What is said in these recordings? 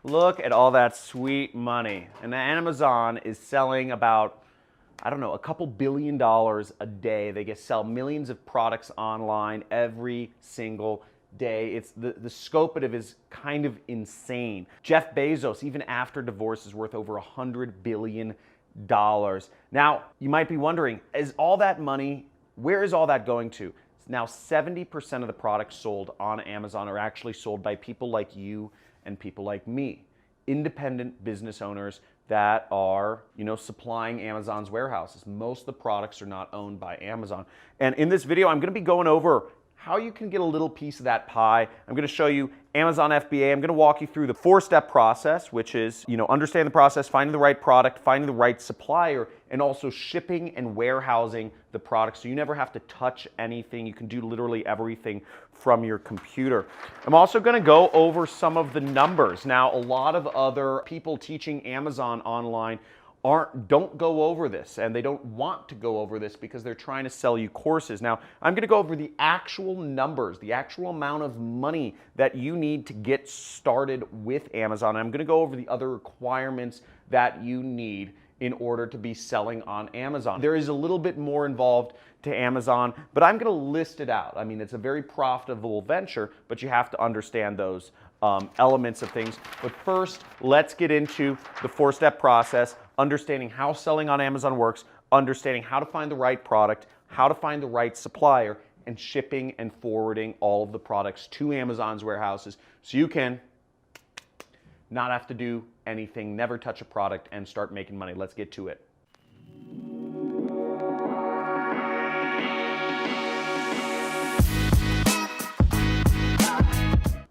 Look at all that sweet money. And Amazon is selling about, I don't know, a couple $1 billion a day. They sell millions of products online every single day. It's the scope of it is kind of insane. Jeff Bezos, even after divorce, is worth over $100 billion. Now, you might be wondering, is all that money, where is all that going to? Now, 70% of the products sold on Amazon are actually sold by people like you and people like me, independent business owners that are, supplying Amazon's warehouses. Most of the products are not owned by Amazon. And in this video, I'm going to be going over how you can get a little piece of that pie. I'm going to show you Amazon FBA. I'm going to walk you through the 4-step process, which is, understand the process, finding the right product, finding the right supplier, and also shipping and warehousing the product so you never have to touch anything. You can do literally everything from your computer. I'm also going to go over some of the numbers. Now, a lot of other people teaching Amazon online don't go over this, and they don't want to go over this because they're trying to sell you courses. Now, I'm going to go over the actual numbers, the actual amount of money that you need to get started with Amazon. I'm going to go over the other requirements that you need in order to be selling on Amazon. There is a little bit more involved to Amazon, but I'm going to list it out. I mean, it's a very profitable venture, but you have to understand those elements of things. But first, let's get into the 4-step process, understanding how selling on Amazon works, understanding how to find the right product, how to find the right supplier, and shipping and forwarding all of the products to Amazon's warehouses so you can not have to do anything, never touch a product, and start making money. Let's get to it.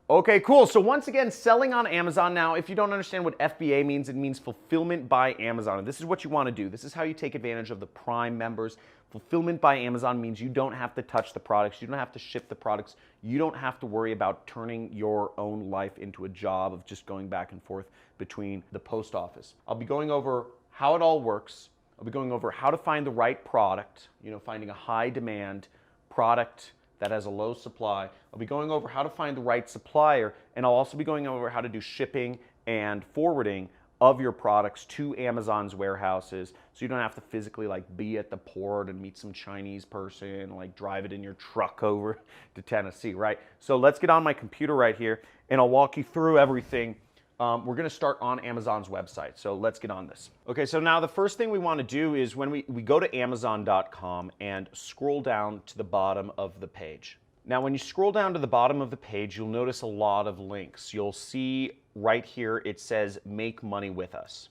Okay, cool. So once again, selling on Amazon. Now, if you don't understand what FBA means, it means Fulfillment by Amazon. And this is what you want to do. This is how you take advantage of the Prime members. Fulfillment by Amazon means you don't have to touch the products. You don't have to ship the products. You don't have to worry about turning your own life into a job of just going back and forth between the post office. I'll be going over how it all works. I'll be going over how to find the right product, finding a high demand product that has a low supply. I'll be going over how to find the right supplier, and I'll also be going over how to do shipping and forwarding of your products to Amazon's warehouses so you don't have to physically be at the port and meet some Chinese person, drive it in your truck over to Tennessee, right? So let's get on my computer right here and I'll walk you through everything. We're going to start on Amazon's website, so let's get on this. Okay, so now the first thing we want to do is when we go to Amazon.com and scroll down to the bottom of the page. Now, when you scroll down to the bottom of the page, you'll notice a lot of links. You'll see right here it says make money with us.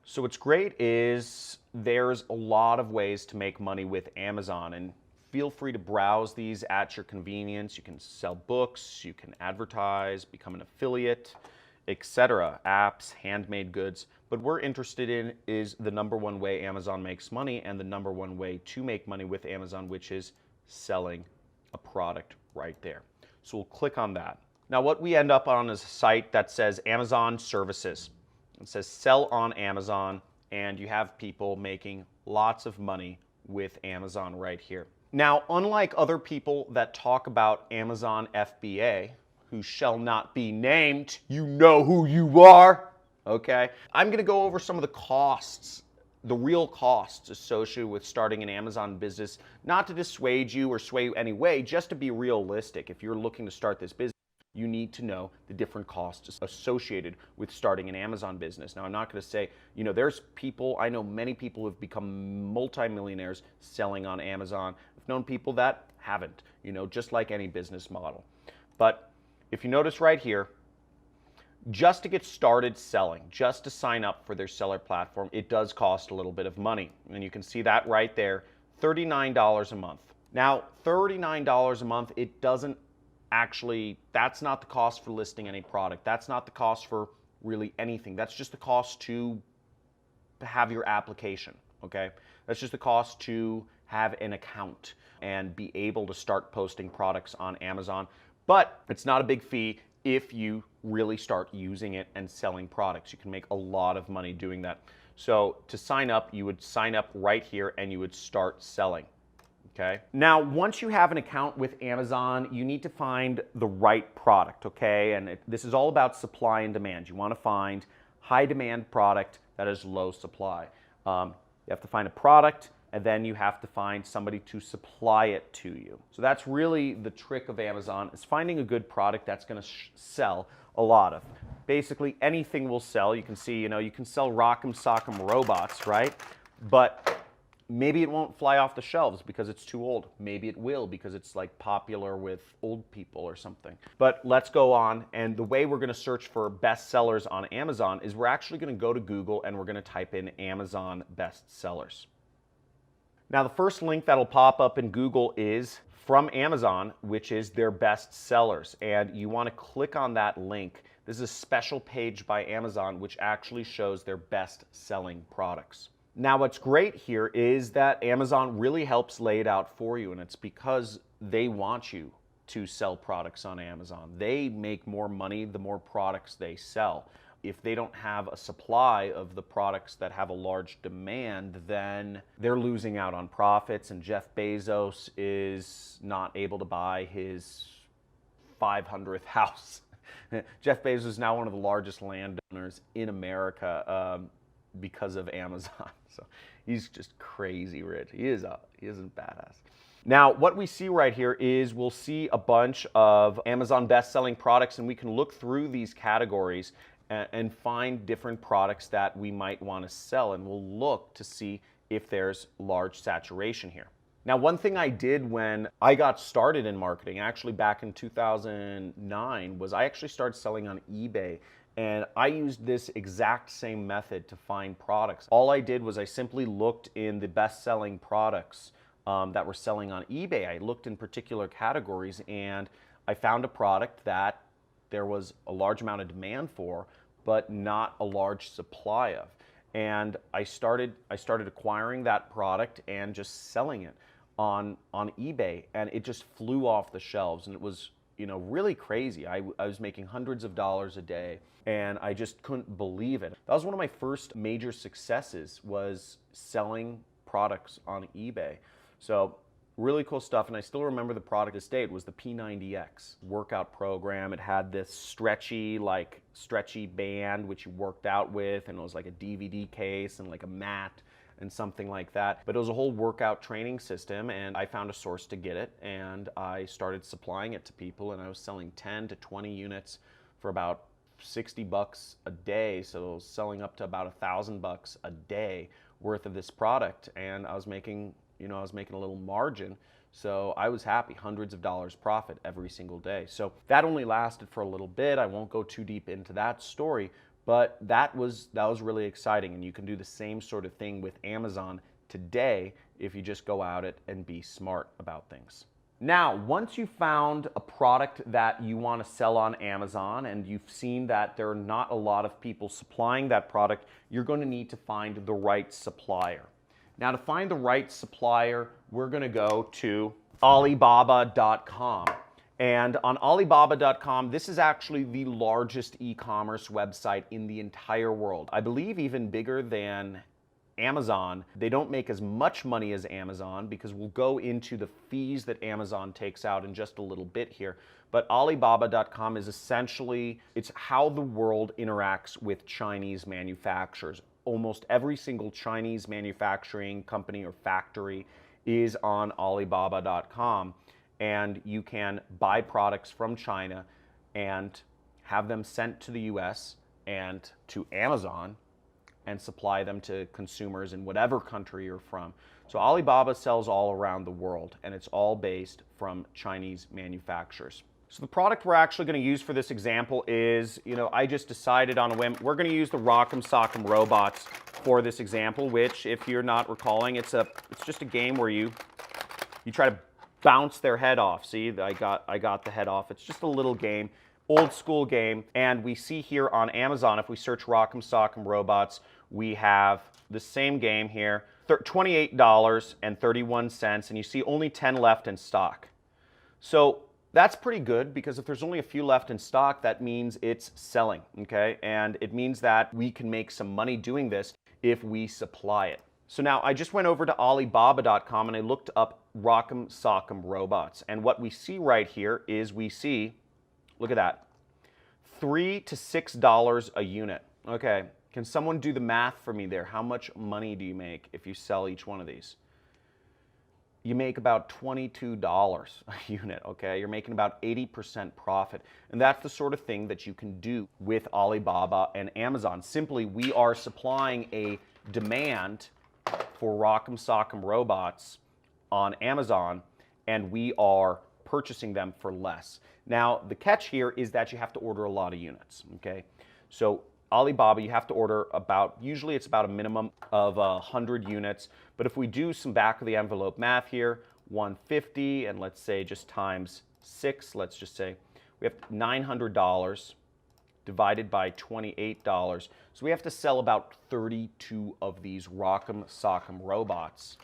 So what's great is there's a lot of ways to make money with Amazon, and feel free to browse these at your convenience. You can sell books, you can advertise, become an affiliate, etc., apps, handmade goods. But we're interested in is the #1 way Amazon makes money and the #1 way to make money with Amazon, which is selling a product right there. So we'll click on that. Now what we end up on is a site that says Amazon Services. It says sell on Amazon, and you have people making lots of money with Amazon right here. Now, unlike other people that talk about Amazon FBA, who shall not be named, you know who you are, okay? I'm gonna go over some of the costs, the real costs associated with starting an Amazon business, not to dissuade you or sway you any way, just to be realistic. If you're looking to start this business, you need to know the different costs associated with starting an Amazon business. Now, I'm not gonna say, there's people, I know many people who have become multimillionaires selling on Amazon. I've known people that haven't, just like any business model. But if you notice right here, just to get started selling, just to sign up for their seller platform, it does cost a little bit of money. And you can see that right there, $39 a month. Now, $39 a month, it doesn't actually, that's not the cost for listing any product. That's not the cost for really anything. That's just the cost to have your application, okay? That's just the cost to have an account and be able to start posting products on Amazon. But it's not a big fee if you really start using it and selling products. You can make a lot of money doing that. So to sign up, you would sign up right here and you would start selling. okay? Now, once you have an account with Amazon, you need to find the right product, okay? And this is all about supply and demand. You want to find high demand product that is low supply. You have to find a product, and then you have to find somebody to supply it to you. So that's really the trick of Amazon, is finding a good product that's going to sell a lot of. Basically, anything will sell. You can see, you can sell Rock'em Sock'em robots, right? But maybe it won't fly off the shelves because it's too old. Maybe it will because it's like popular with old people or something. But let's go on, and the way we're going to search for best sellers on Amazon is we're actually going to go to Google and we're going to type in Amazon best sellers. Now, the first link that'll pop up in Google is from Amazon, which is their best sellers. And you want to click on that link. This is a special page by Amazon which actually shows their best selling products. Now, what's great here is that Amazon really helps lay it out for you, and it's because they want you to sell products on Amazon. They make more money the more products they sell. If they don't have a supply of the products that have a large demand, then they're losing out on profits, and Jeff Bezos is not able to buy his 500th house. Jeff Bezos is now one of the largest landowners in America because of Amazon. So he's just crazy rich. He is a badass. Now, what we see right here is we'll see a bunch of Amazon best-selling products, and we can look through these categories and find different products that we might want to sell, and we'll look to see if there's large saturation here. Now, one thing I did when I got started in marketing, actually back in 2009, was I actually started selling on eBay, and I used this exact same method to find products. All I did was I simply looked in the best-selling products that were selling on eBay. I looked in particular categories, and I found a product that there was a large amount of demand for, but not a large supply of. And I started acquiring that product and just selling it on eBay, and it just flew off the shelves, and it was really crazy. I was making hundreds of dollars a day, and I just couldn't believe it. That was one of my first major successes, was selling products on eBay. So really cool stuff, and I still remember the product to this day. It was the P90X workout program. It had this stretchy band which you worked out with, and it was like a DVD case and like a mat and something like that. But it was a whole workout training system, and I found a source to get it, and I started supplying it to people, and I was selling 10 to 20 units for about $60 a day. So I was selling up to about $1,000 a day worth of this product, and I was making a little margin. So I was happy, hundreds of dollars profit every single day. So that only lasted for a little bit. I won't go too deep into that story, but that was really exciting. And you can do the same sort of thing with Amazon today if you just go out it and be smart about things. Now, once you've found a product that you want to sell on Amazon and you've seen that there are not a lot of people supplying that product, you're going to need to find the right supplier. Now, to find the right supplier, we're going to go to Alibaba.com. And on Alibaba.com, this is actually the largest e-commerce website in the entire world. I believe even bigger than Amazon. They don't make as much money as Amazon, because we'll go into the fees that Amazon takes out in just a little bit here. But Alibaba.com is essentially, it's how the world interacts with Chinese manufacturers. Almost every single Chinese manufacturing company or factory is on Alibaba.com, and you can buy products from China and have them sent to the US and to Amazon and supply them to consumers in whatever country you're from. So Alibaba sells all around the world, and it's all based from Chinese manufacturers. So the product we're actually going to use for this example is, I just decided on a whim, we're going to use the Rock'em Sock'em robots for this example, which, if you're not recalling, it's just a game where you try to bounce their head off. See, I got the head off. It's just a little game, old school game. And we see here on Amazon, if we search Rock'em Sock'em robots, we have the same game here, $28.31, and you see only 10 left in stock. So that's pretty good, because if there's only a few left in stock, that means it's selling, okay? And it means that we can make some money doing this if we supply it. So now I just went over to Alibaba.com and I looked up Rock'em Sock'em robots. And what we see right here is we see, look at that, $3 to $6 a unit. Okay, can someone do the math for me there? How much money do you make if you sell each one of these? You make about $22 a unit, okay? You're making about 80% profit. And that's the sort of thing that you can do with Alibaba and Amazon. Simply, we are supplying a demand for Rock'em Sock'em robots on Amazon, and we are purchasing them for less. Now, the catch here is that you have to order a lot of units, okay? So Alibaba, you have to order about, usually it's about a minimum of 100 units, but if we do some back of the envelope math here, 150, and let's say just times 6, let's just say we have $900 divided by $28. So we have to sell about 32 of these Rock'em Sock'em robots.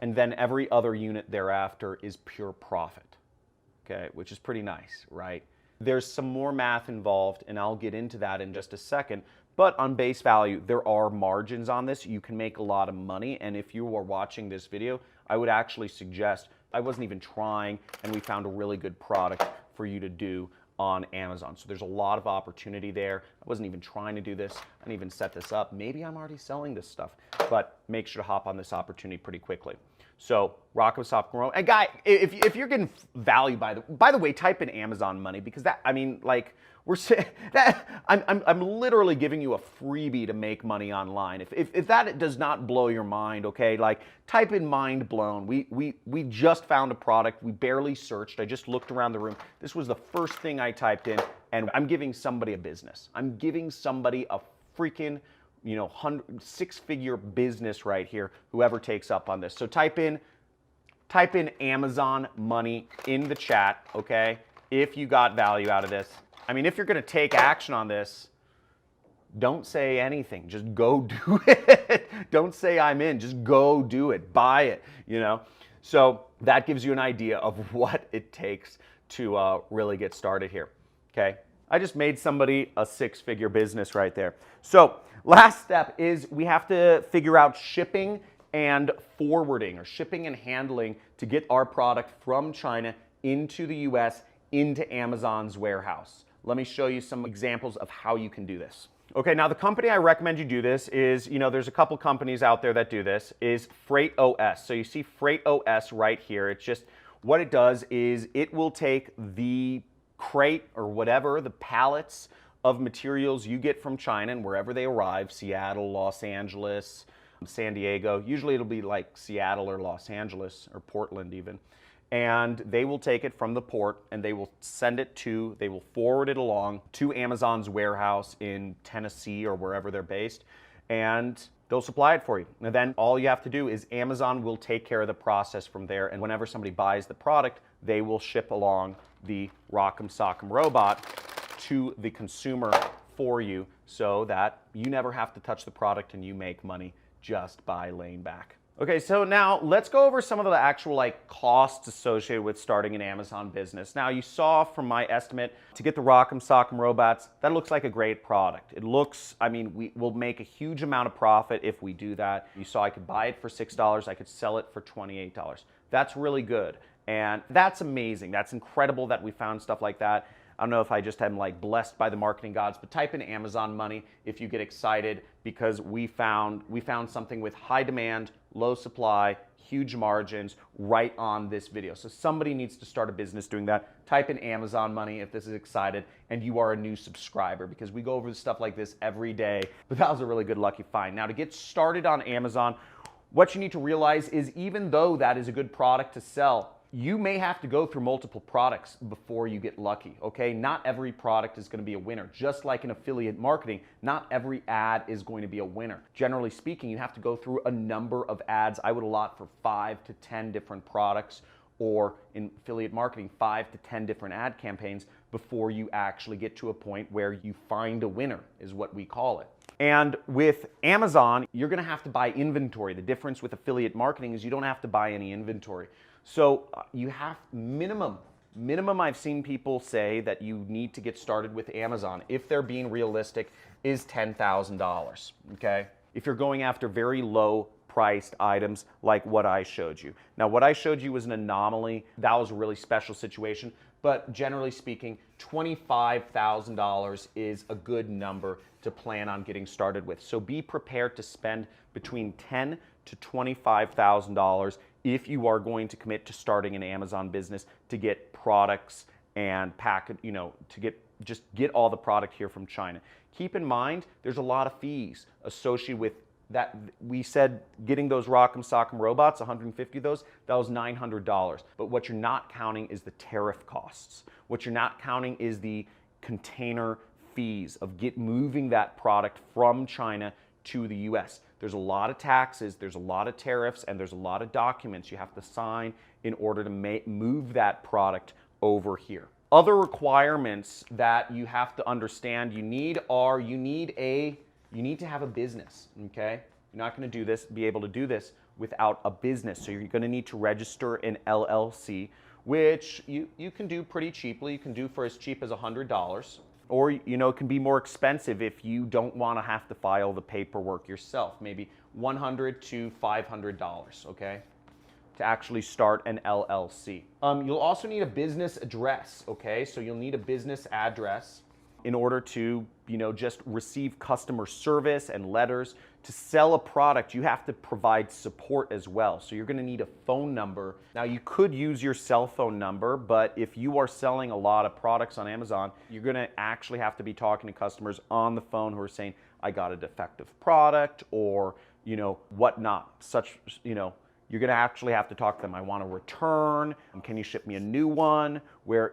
And then every other unit thereafter is pure profit, okay, which is pretty nice, right? There's some more math involved, and I'll get into that in just a second. But on base value, there are margins on this. You can make a lot of money, and if you are watching this video, I would actually suggest, I wasn't even trying, and we found a really good product for you to do on Amazon. So there's a lot of opportunity there. I wasn't even trying to do this. I didn't even set this up. Maybe I'm already selling this stuff, but make sure to hop on this opportunity pretty quickly. So Rock'em Sock'em, and guy, if you're getting value by the way, type in Amazon money, because that, I mean, like, we're saying that I'm literally giving you a freebie to make money online. If that does not blow your mind, okay, like, type in mind blown. We just found a product. We barely searched. I just looked around the room. This was the first thing I typed in, and I'm giving somebody a business. I'm giving somebody a freaking, you know, six-figure business right here, whoever takes up on this. So type in Amazon money in the chat, okay, if you got value out of this. I mean, if you're going to take action on this, don't say anything. Just go do it. Don't say I'm in. Just go do it. Buy it, you know. So that gives you an idea of what it takes to really get started here, okay? I just made somebody a six-figure business right there. So last step is we have to figure out shipping and forwarding, or shipping and handling, to get our product from China into the US, into Amazon's warehouse. Let me show you some examples of how you can do this. Okay, now the company I recommend you do this is, you know, there's a couple companies out there that do this, is Freight OS. So you see Freight OS right here. It's just, what it does is it will take the crate or whatever, the pallets of materials you get from China and wherever they arrive, Seattle, Los Angeles, San Diego, usually it'll be like Seattle or Los Angeles or Portland even, and they will take it from the port and they will they will forward it along to Amazon's warehouse in Tennessee or wherever they're based, and they'll supply it for you. And then all you have to do is Amazon will take care of the process from there, and whenever somebody buys the product, they will ship along the Rock'em Sock'em robot to the consumer for you, so that you never have to touch the product and you make money just by laying back. Okay, so now let's go over some of the actual costs associated with starting an Amazon business. Now you saw from my estimate to get the Rock'em Sock'em robots, that looks like a great product. It looks, I mean, we will make a huge amount of profit if we do that. You saw I could buy it for $6, I could sell it for $28. That's really good, and that's amazing. That's incredible that we found stuff like that. I don't know if I just am blessed by the marketing gods, but type in Amazon money if you get excited, because we found something with high demand, low supply, huge margins right on this video. So somebody needs to start a business doing that. Type in Amazon money if this is excited and you are a new subscriber, because we go over stuff like this every day. But that was a really good lucky find. Now, to get started on Amazon, what you need to realize is, even though that is a good product to sell, you may have to go through multiple products before you get lucky, okay? Not every product is gonna be a winner. Just like in affiliate marketing, not every ad is going to be a winner. Generally speaking, you have to go through a number of ads. I would allot for 5 to 10 different products, or in affiliate marketing, 5 to 10 different ad campaigns before you actually get to a point where you find a winner, is what we call it. And with Amazon, you're gonna have to buy inventory. The difference with affiliate marketing is you don't have to buy any inventory. So you have minimum I've seen people say that you need to get started with Amazon, if they're being realistic, is $10,000, okay? if you're going after very low priced items like what I showed you. Now, what I showed you was an anomaly. That was a really special situation, but generally speaking, $25,000 is a good number to plan on getting started with. So be prepared to spend between $10,000 to $25,000 if you are going to commit to starting an Amazon business to get products and just get all the product here from China. Keep in mind, there's a lot of fees associated with that. We said getting those Rock'em Sock'em robots, 150 of those, that was $900. But what you're not counting is the tariff costs. What you're not counting is the container fees of moving that product from China to the US. There's a lot of taxes, there's a lot of tariffs, and there's a lot of documents you have to sign in order to move that product over here. Other requirements that you have to understand you need to have a business, okay? You're not going to be able to do this without a business. So you're going to need to register an LLC, which you can do pretty cheaply. You can do for as cheap as $100. Or, it can be more expensive if you don't want to have to file the paperwork yourself. Maybe $100 to $500, okay? To actually start an LLC. You'll also need a business address, okay? So you'll need a business address in order to, just receive customer service and letters. To sell a product, you have to provide support as well. So you're gonna need a phone number. Now, you could use your cell phone number, but if you are selling a lot of products on Amazon, you're gonna actually have to be talking to customers on the phone who are saying, I got a defective product, or, whatnot. You're gonna actually have to talk to them. I want a return. Can you ship me a new one? Where,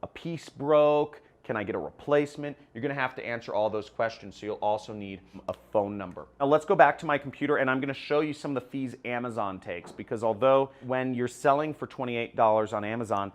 a piece broke. Can I get a replacement? You're gonna have to answer all those questions, so you'll also need a phone number. Now let's go back to my computer, and I'm gonna show you some of the fees Amazon takes, because although when you're selling for $28 on Amazon,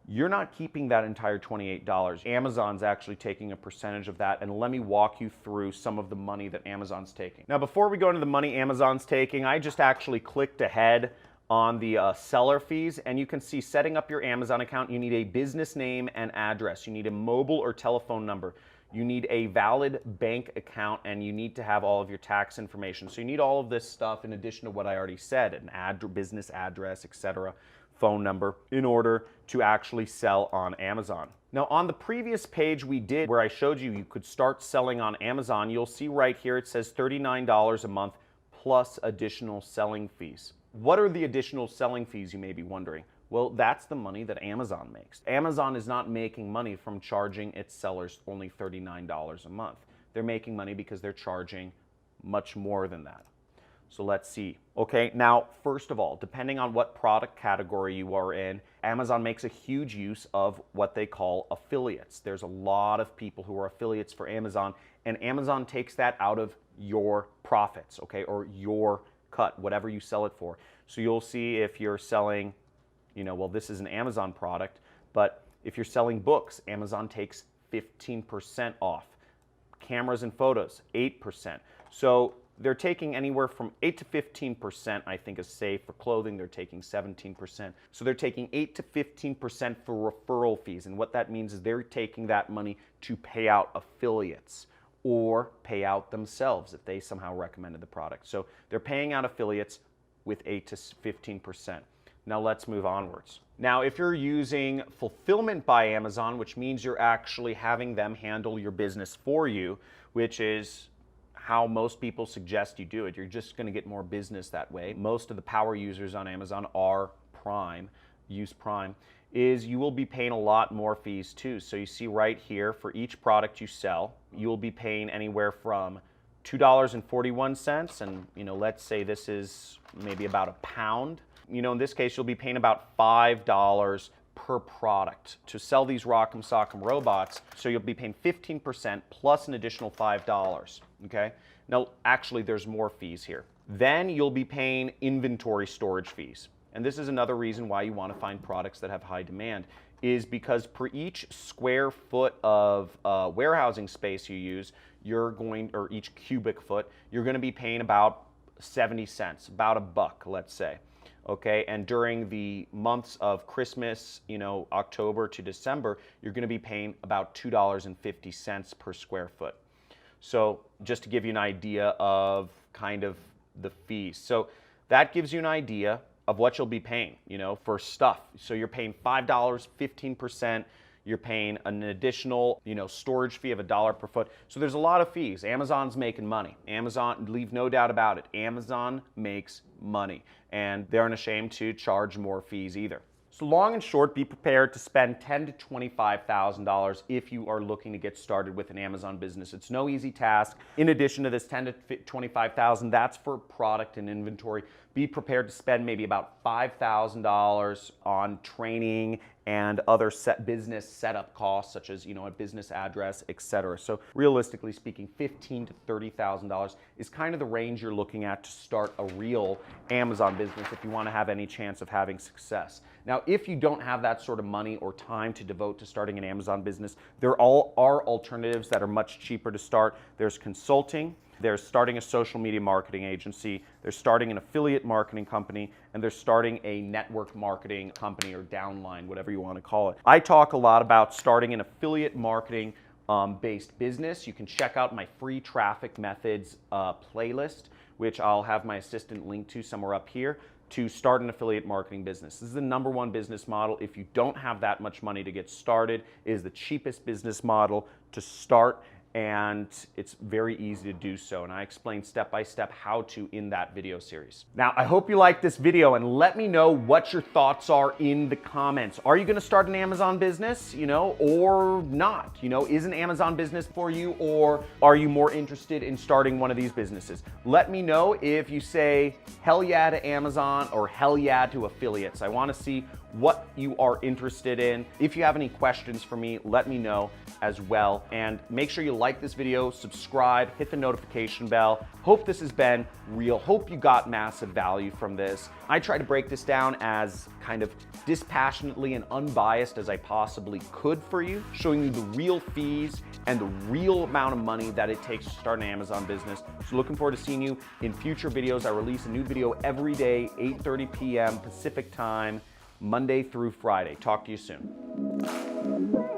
you're not keeping that entire $28. Amazon's actually taking a percentage of that, and let me walk you through some of the money that Amazon's taking. Now, before we go into the money Amazon's taking, I just actually clicked ahead on the seller fees, and you can see setting up your Amazon account, you need a business name and address. You need a mobile or telephone number. You need a valid bank account, and you need to have all of your tax information. So you need all of this stuff in addition to what I already said, an business address, etc., phone number, in order to actually sell on Amazon. Now, on the previous page we did where I showed you could start selling on Amazon, you'll see right here it says $39 a month plus additional selling fees. What are the additional selling fees, you may be wondering? Well, that's the money that Amazon makes. Amazon is not making money from charging its sellers only $39 a month. They're making money because they're charging much more than that. So let's see. Okay, now, first of all, depending on what product category you are in, Amazon makes a huge use of what they call affiliates. There's a lot of people who are affiliates for Amazon, and Amazon takes that out of your profits, okay, or your cut, whatever you sell it for. So you'll see if you're selling, well, this is an Amazon product, but if you're selling books, Amazon takes 15% off. Cameras and photos, 8%. So they're taking anywhere from 8 to 15%, I think is safe. For clothing, they're taking 17%. So they're taking 8 to 15% for referral fees. And what that means is they're taking that money to pay out affiliates or pay out themselves if they somehow recommended the product. So they're paying out affiliates with 8 to 15%. Now let's move onwards. Now, if you're using fulfillment by Amazon, which means you're actually having them handle your business for you, which is how most people suggest you do it. You're just going to get more business that way. Most of the power users on Amazon are Prime, use Prime, is you will be paying a lot more fees too. So you see right here, for each product you sell, you will be paying anywhere from $2.41, and let's say this is maybe about a pound. In this case, you'll be paying about $5 per product to sell these Rock'em Sock'em robots. So you'll be paying 15% plus an additional $5, okay? Now, actually, there's more fees here. Then you'll be paying inventory storage fees. And this is another reason why you want to find products that have high demand, is because per each square foot of warehousing space you use, or each cubic foot, you're going to be paying about 70 cents, about $1, let's say. Okay, and during the months of Christmas, October to December, you're going to be paying about $2.50 per square foot. So just to give you an idea of kind of the fees. So that gives you an idea of what you'll be paying, for stuff. So you're paying $5, 15%. You're paying an additional, storage fee of $1 per foot. So there's a lot of fees. Amazon's making money. Amazon, leave no doubt about it. Amazon makes money, and they aren't ashamed to charge more fees either. So long and short, be prepared to spend $10,000 to $25,000 if you are looking to get started with an Amazon business. It's no easy task. In addition to this $10,000 to $25,000, that's for product and inventory. Be prepared to spend maybe about $5,000 on training and other business setup costs, such as a business address, etc. So realistically speaking, $15,000 to $30,000 is kind of the range you're looking at to start a real Amazon business if you want to have any chance of having success. Now, if you don't have that sort of money or time to devote to starting an Amazon business, there are alternatives that are much cheaper to start. There's consulting. They're starting a social media marketing agency, they're starting an affiliate marketing company, and they're starting a network marketing company or downline, whatever you want to call it. I talk a lot about starting an affiliate marketing based business. You can check out my free traffic methods playlist, which I'll have my assistant link to somewhere up here, to start an affiliate marketing business. This is the #1 business model. If you don't have that much money to get started, it is the cheapest business model to start, and it's very easy to do so. And I explain step by step how to in that video series. Now, I hope you liked this video, and let me know what your thoughts are in the comments. Are you gonna start an Amazon business, or not? Is an Amazon business for you, or are you more interested in starting one of these businesses? Let me know if you say hell yeah to Amazon or hell yeah to affiliates. I wanna see what you are interested in. If you have any questions for me, let me know as well. And make sure you like this video, subscribe, hit the notification bell. Hope this has been real. Hope you got massive value from this. I try to break this down as kind of dispassionately and unbiased as I possibly could for you, showing you the real fees and the real amount of money that it takes to start an Amazon business. So looking forward to seeing you in future videos. I release a new video every day, 8:30 p.m. Pacific time, Monday through Friday. Talk to you soon.